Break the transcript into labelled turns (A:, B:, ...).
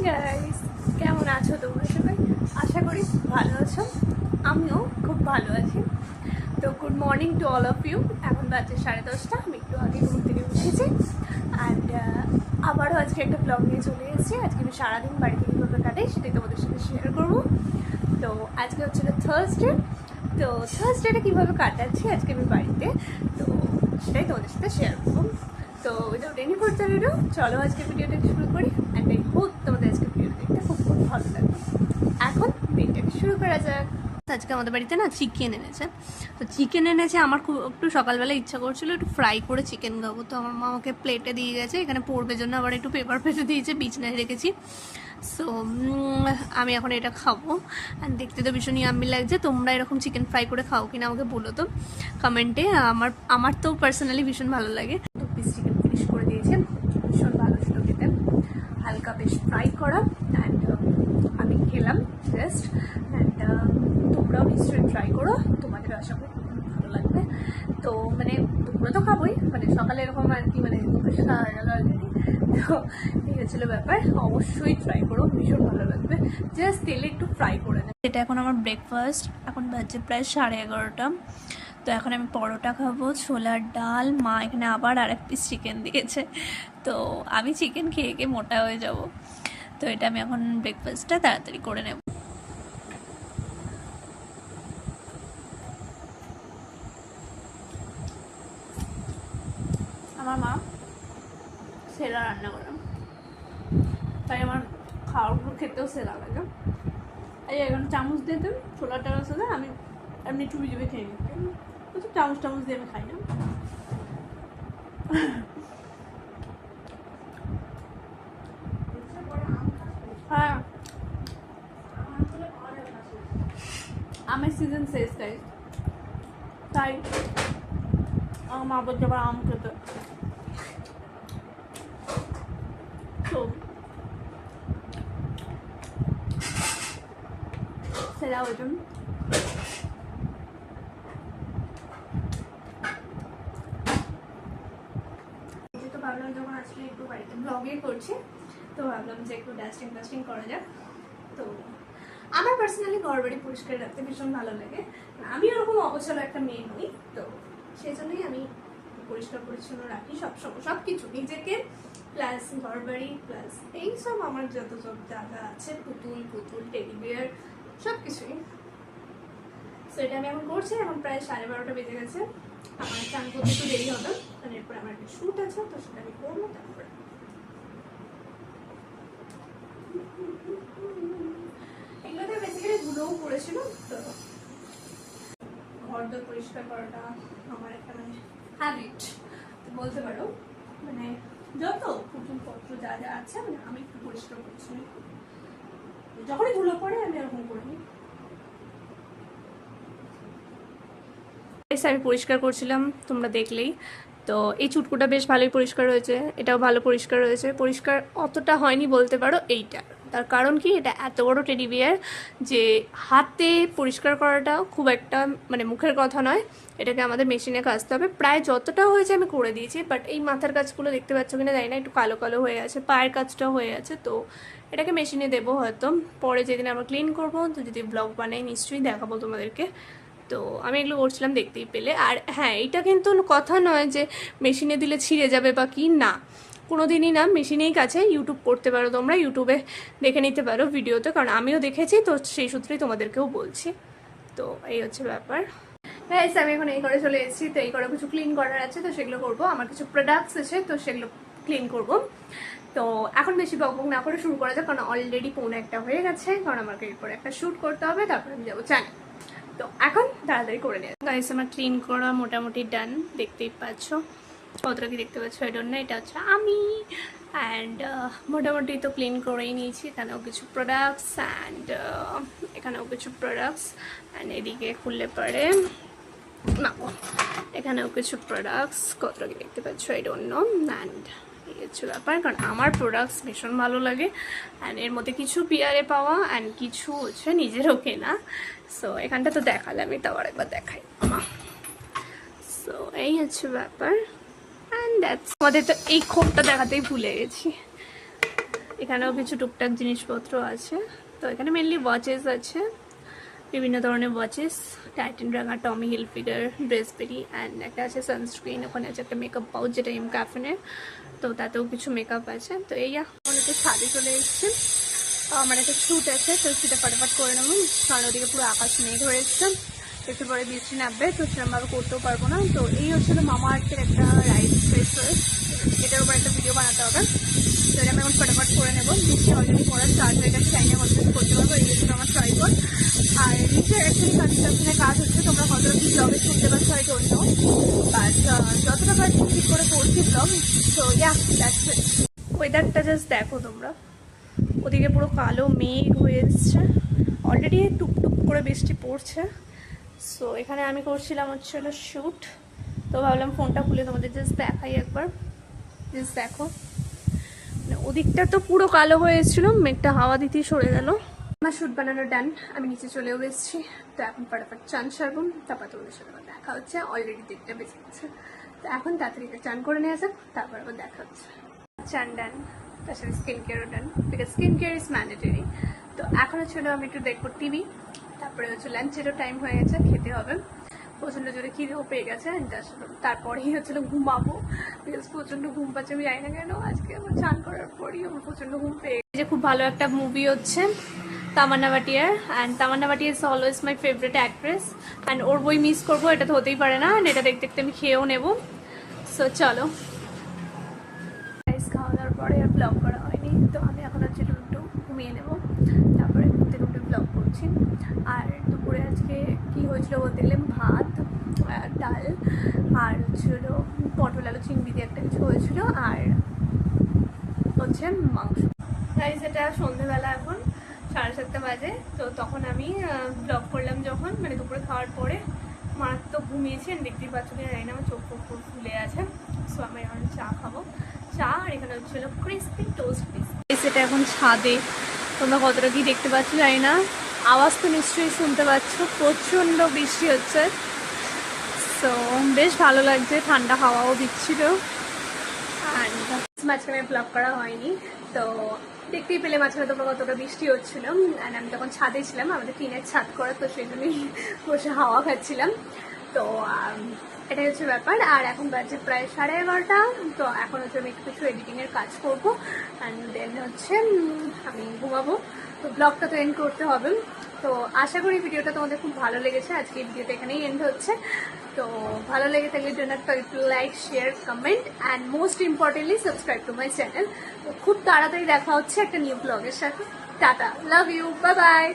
A: Guys, কেমন আছো তোমরা সবাই? আশা করি ভালো আছো। আমিও খুব ভালো আছি। তো good morning to all of you. এখন বাজে 10:30। আমি একটু আগে ঘুম থেকে উঠেছি অ্যান্ড আবারও আজকে একটা ব্লগ নিয়ে চলে এসেছি। আজকে আমি সারাদিন বাড়িতে কীভাবে কাটাই সেটাই তোমাদের সাথে শেয়ার করবো। তো আজকে হচ্ছে থার্সডে। তো থার্সডেটা কীভাবে কাটাচ্ছি আজকে আমি বাড়িতে, তো সেটাই তোমাদের সাথে শেয়ার করবো। তো উইদাউট এনি ফার্দার ডিউ চলো আজকে ভিডিওটা শুরু করি অ্যান্ড আই হোপ তোমাদের আজকে ভিডিওটা দেখতে খুব খুব ভালো লাগবে। এখন ভিডিওটাকে শুরু করা যাক। আজকে আমাদের বাড়িতে না চিকেন এনেছে। তো চিকেন এনেছে, আমার খুব একটু সকালবেলা ইচ্ছা করছিল একটু ফ্রাই করে চিকেন খাবো। তো আমার মা আমাকে প্লেটে দিয়ে গেছে, এখানে পড়বে জন্য আবার একটু পেপার পেতে দিয়েছে, বিছনায় রেখেছি। সো আমি এখন এটা খাবো অ্যান্ড দেখতে তো ভীষণ ইয়াম্মি লাগছে। তোমরা এরকম চিকেন ফ্রাই করে খাও কিনা আমাকে বলো তো কমেন্টে। আমার তো পার্সোনালি ভীষণ ভালো লাগে। 2 পিস চিকেন ফিনিশ করে দিয়েছে, ভীষণ ভালো ছিল খেতে, হালকা বেশ ফ্রাই করা। অ্যান্ড আমি খেলাম জাস্ট। অ্যান্ড তোমরাও নিশ্চয়ই ট্রাই করো, তোমাদের আশা করি ভালো লাগবে। তো মানে তোমরা তো খাবোই, মানে সকালে এরকম আর কি, মানে খাওয়া হয়ে গেল অলরেডি। তো এই হচ্ছিলো ব্যাপার, অবশ্যই ট্রাই করো, ভীষণ ভালো লাগবে। জাস্ট তেলে একটু ফ্রাই করে নেয়। এটা এখন আমার ব্রেকফাস্ট, এখন বাজে প্রায় 11:30। তো এখন আমি পরোটা খাবো, ছোলার ডাল, মা এখানে আবার আরেক পিস চিকেন দিয়েছে। তো আমি চিকেন খেয়ে খেয়ে মোটা হয়ে যাব। তো এটা আমি এখন ব্রেকফাস্টটা তাড়াতাড়ি করে নেব। আমার মা সেরা রান্না করে, তাই আমার খাওয়ারগুলো খেতেও সেরা লাগে। এই এখন চামচ দিয়ে দেন ছোলার ডালের সাথে, আমি এমনি চুবি চুবি খেয়ে নিচ্ছি। চামচ টামচ দিয়ে আমি খাই না। হ্যাঁ, আমের সিজন শেষ, তাই আমার মা বলছে আবার আম খেতে। তো সেরা ওইটা তো ভাবলাম যখন আজকে একটু বাড়িতে ব্লগে করছি, তো ভাবলাম যে একটু ডাস্টিং করা যাক। তো আমার পার্সোনালি ঘর বাড়ি পরিষ্কার রাখতে ভীষণ ভালো লাগে। আমি ওরকম অবসর একটা মেয়ে নই, তো সেই জন্যই আমি পরিষ্কার পরিচ্ছন্ন রাখি সবসময়, সব কিছু নিজেকে প্লাস ঘর বাড়ি প্লাস এইসব আমার যত সব জায়গা আছে, পুতুল টেডি বিয়ার সব কিছুই। তো এটা আমি এখন করছি। এখন প্রায় 12:30 বেজে গেছে। আমার চান করতে একটু দেরি হবে, কারণ এরপর আমার একটা শ্যুট আছে, তো সেটা আমি করবো। তারপরে এগুলোতে বেসিক্যালি ধুলোও পড়েছিল। তো ঘর দর পরিষ্কার করাটা আমার একটা মানে হ্যাবিট বলতে পারো। মানে যত পুতুলপত্র যা যা আছে মানে আমি একটু পরিষ্কার করছি, যখনই ধুলো পড়ে আমি এরকম করি। আমি পরিষ্কার করছিলাম, তোমরা দেখলেই। তো এই চুটকুটা বেশ ভালোই পরিষ্কার হয়েছে, এটাও ভালো পরিষ্কার হয়েছে। পরিষ্কার অতটা হয়নি বলতে পারো এইটা, তার কারণ কি, এটা এত বড় টেডি বিয়ার যে হাতে পরিষ্কার করাটা খুব একটা মানে মুখের কথা নয়, এটাকে আমাদের মেশিনে কাচতে হবে। প্রায় যতটা হয়েছে আমি করে দিয়েছি, বাট এই মাথার কাজগুলো দেখতে পাচ্ছ কিনা জানি না, একটু কালো কালো হয়ে আছে, পায়ের কাজটাও হয়ে আছে। তো এটাকে মেশিনে দেবো হয়তো পরে, যেদিন আমরা ক্লিন করবো। তো যদি ব্লগ বানাই নিশ্চয়ই দেখাবো তোমাদেরকে। তো আমি এগুলো করছিলাম, দেখতেই পেলে। আর হ্যাঁ, এটা কিন্তু কথা নয় যে মেশিনে দিলে ছিঁড়ে যাবে বা কি, না, কোনো দিনই না। মেশিনেই কাছে ইউটিউব করতে পারো, তোমরা ইউটিউবে দেখে নিতে পারো ভিডিওতে, কারণ আমিও দেখেছি, তো সেই সূত্রেই তোমাদেরকেও বলছি। তো এই হচ্ছে ব্যাপার। হ্যাঁ, আমি এখন এই করে চলে এসেছি। তো এই করে কিছু ক্লিন করার আছে, তো সেগুলো করবো। আমার কিছু প্রোডাক্টস আছে, তো সেগুলো ক্লিন করবো। তো এখন বেশি বকবক না করে শুরু করা যাক, কারণ অলরেডি 1:45 হয়ে গেছে, কারণ আমাকে এরপরে একটা শ্যুট করতে হবে, তারপরে আমি যাবো চাই। তো এখন তাড়াতাড়ি করে নিয়ে গাইস, আমার ক্লিন করা মোটামুটি ডান, দেখতেই পাচ্ছ। কতটা কি দেখতে পাচ্ছ এটা না, এটা হচ্ছে আমি। অ্যান্ড মোটামুটি তো ক্লিন করেই নিয়েছি। এখানেও কিছু প্রোডাক্টস অ্যান্ড এখানেও কিছু প্রোডাক্টস অ্যান্ড এদিকে খুললে পরে না, এখানেও কিছু প্রোডাক্টস, কতটা কি দেখতে পাচ্ছ এই জন্য। অ্যান্ড এই হচ্ছে ব্যাপার, কারণ আমার প্রোডাক্টস ভীষণ ভালো লাগে। অ্যান্ড এর মধ্যে কিছু পিয়ারে পাওয়া অ্যান্ড কিছু হচ্ছে নিজেরও কেনা। সো এখানটা তো দেখালাম, এটা আবার একবার দেখাই। সো এই হচ্ছে ব্যাপার। অ্যান্ড দ্যাটস, আমাদের তো এই খোপটা দেখাতেই ভুলে গেছি। এখানেও কিছু টুকটাক জিনিসপত্র আছে। তো এখানে মেনলি ওয়াচেস আছে, বিভিন্ন ধরনের ওয়াচেস, টাইটান রাঙা, টমি হিলফিগার, ড্রেসবেরি, অ্যান্ড একটা আছে সানস্ক্রিন। ওখানে আছে একটা মেকআপ পাউচ যেটা এম ক্যাফেনের, তো তাতেও কিছু মেকআপ আছে। তো এই অনেকে ছাদে চলে এসছে, আমার একটা শ্যুট আছে, তো সেটা ফটাফট করে নেবো, কারণ ওদিকে পুরো আকাশ মেঘ হয়ে এসছে, একটু পরে বৃষ্টি নামবে, তো সেরকমভাবে করতেও পারবো না। তো এই হচ্ছিল মামা আর্থের একটা রাইস ফেস ওয়াশ, এটার উপর একটা ভিডিও বানাতে হবে, তো এটা আমি এখন ফটাফট করে নেবো। বৃষ্টি অলরেডি পড়া স্টার্ট হয়ে গেছে, চাইনা কন্টেন্ট করতে পারবো, এই হচ্ছিল আমার ট্রাইপড। আর নিচে অ্যাকচুয়ালি কনস্ট্রাকশনের কাজ হচ্ছে, তোমরা কতটা কি ব্লগে শুনতে পাচ্ছ হয়তো অন্য, বাট যতটা পারছি ঠিক করে করছি ব্লগ। তো দ্যাটস ইট। ওয়েদারটা জাস্ট দেখো তোমরা, ওদিকে পুরো কালো মেঘ হয়ে এসছে, অলরেডি টুকটুক করে বৃষ্টি পড়ছে। সো এখানে আমি করছিলাম হচ্ছিল শ্যুট, তো ভাবলাম ফোনটা খুলে তোমাদের জাস্ট দেখাই একবার। জাস্ট দেখো, মানে ওদিকটা তো পুরো কালো হয়ে এসেছিলো, মেঘটা হাওয়া দিতেই সরে গেল। আমার শ্যুট বানানো ডান, আমি নিচে চলেও এসেছি। তো এখন ফটাফট চান সারবো, তারপর তোমাদের সাথে আবার দেখা হচ্ছে। অলরেডি 3টা বেজে গেছে, তো এখন তাড়াতাড়ি চান করে নেওয়া যাক, তারপর আবার দেখা হচ্ছে। চান ডান, তার সাথে স্কিন কেয়ারও done, because skin care is mandatory. তো এখন হচ্ছে আমি একটু দেখবো টিভি, তারপরে হচ্ছে লাঞ্চেরও টাইম হয়ে গেছে, খেতে হবে। প্রচণ্ড জোরে খিদেও পেয়ে গেছে, তারপরেই হচ্ছিল ঘুমাবো, বিকজ প্রচণ্ড ঘুম পাচ্ছে, আমি জানি না কেন। আজকে আমার চান করার পরই আমার প্রচণ্ড ঘুম পেয়ে গেছে। যে খুব ভালো একটা মুভি হচ্ছে তামান্না ভাটিয়ার, and Tamannaah Bhatia is always my favourite actress, and ওর বই মিস করবো, এটা তো হতেই পারে না। অ্যান্ড এটা দেখতে দেখতে আমি খেয়েও নেবো। সো চলো, খাওয়া দাওয়ার পরে আর ব্লগ করা হয়নি, তো আমি এখন হচ্ছে একটু ঘুমিয়ে নেবো, তারপরে ঘুম থেকে উঠে ব্লগ করছি। আর দুপুরে আজকে কি হয়েছিল বলতে গেলে ভাত, ডাল, আর হচ্ছিল পটল আলু চিংড়ি দিয়ে একটা কিছু হয়েছিল, আর হচ্ছে মাংস। গাইস এটা সন্ধেবেলা, এখন 7:30 বাজে। তো তখন আমি ব্লগ করলাম যখন, মানে দুপুরে খাওয়ার পরে, মারাত্মক ঘুমিয়েছেন, দেখতেই পাচ্ছ কিনা জানি না, আমার চোখ ফুলে আছে। সো আমি এখন চা খাবো, চা। আর এখানে হচ্ছিল ক্রিস্পি টোস্ট বিস্কিট। এটা এখন ছাদে, তোমরা কতটা কি দেখতে পাচ্ছ জানি না, আওয়াজ তো নিশ্চয়ই শুনতে পাচ্ছ, প্রচণ্ড বৃষ্টি হচ্ছে। সো বেশ ভালো লাগছে, ঠান্ডা হাওয়াও দিচ্ছিল। অ্যান্ড মাঝখানে ব্লগ করা হয়নি, তো দেখতেই পেলে মাঝখানে তোমরা কতটা বৃষ্টি হচ্ছিল। অ্যান্ড আমি তখন ছাদে ছিলাম, আমাদের টিনের ছাদ করা, তো সেই জন্যই বসে হাওয়া খাচ্ছিলাম। তো এটাই হচ্ছে ব্যাপার। আর এখন বাজে প্রায় 11:30, তো এখন হচ্ছে আমি একটু কিছু এডিটিংয়ের কাজ করবো, অ্যান্ড দেন হচ্ছে আমি ঘুমাবো। তো ব্লগটা তো এন্ড করতে হবে। তো আশা করি ভিডিওটা তোমাদের খুব ভালো লেগেছে। আজকে এই ভিডিওটা এখানেই এন্ড হচ্ছে। তো ভালো লেগে থাকলে do not forget to like, share, comment, and most importantly subscribe to my channel. তো খুব তাড়াতাড়ি দেখা হচ্ছে একটা নিউ ব্লগের সাথে। Tata, love you, bye by.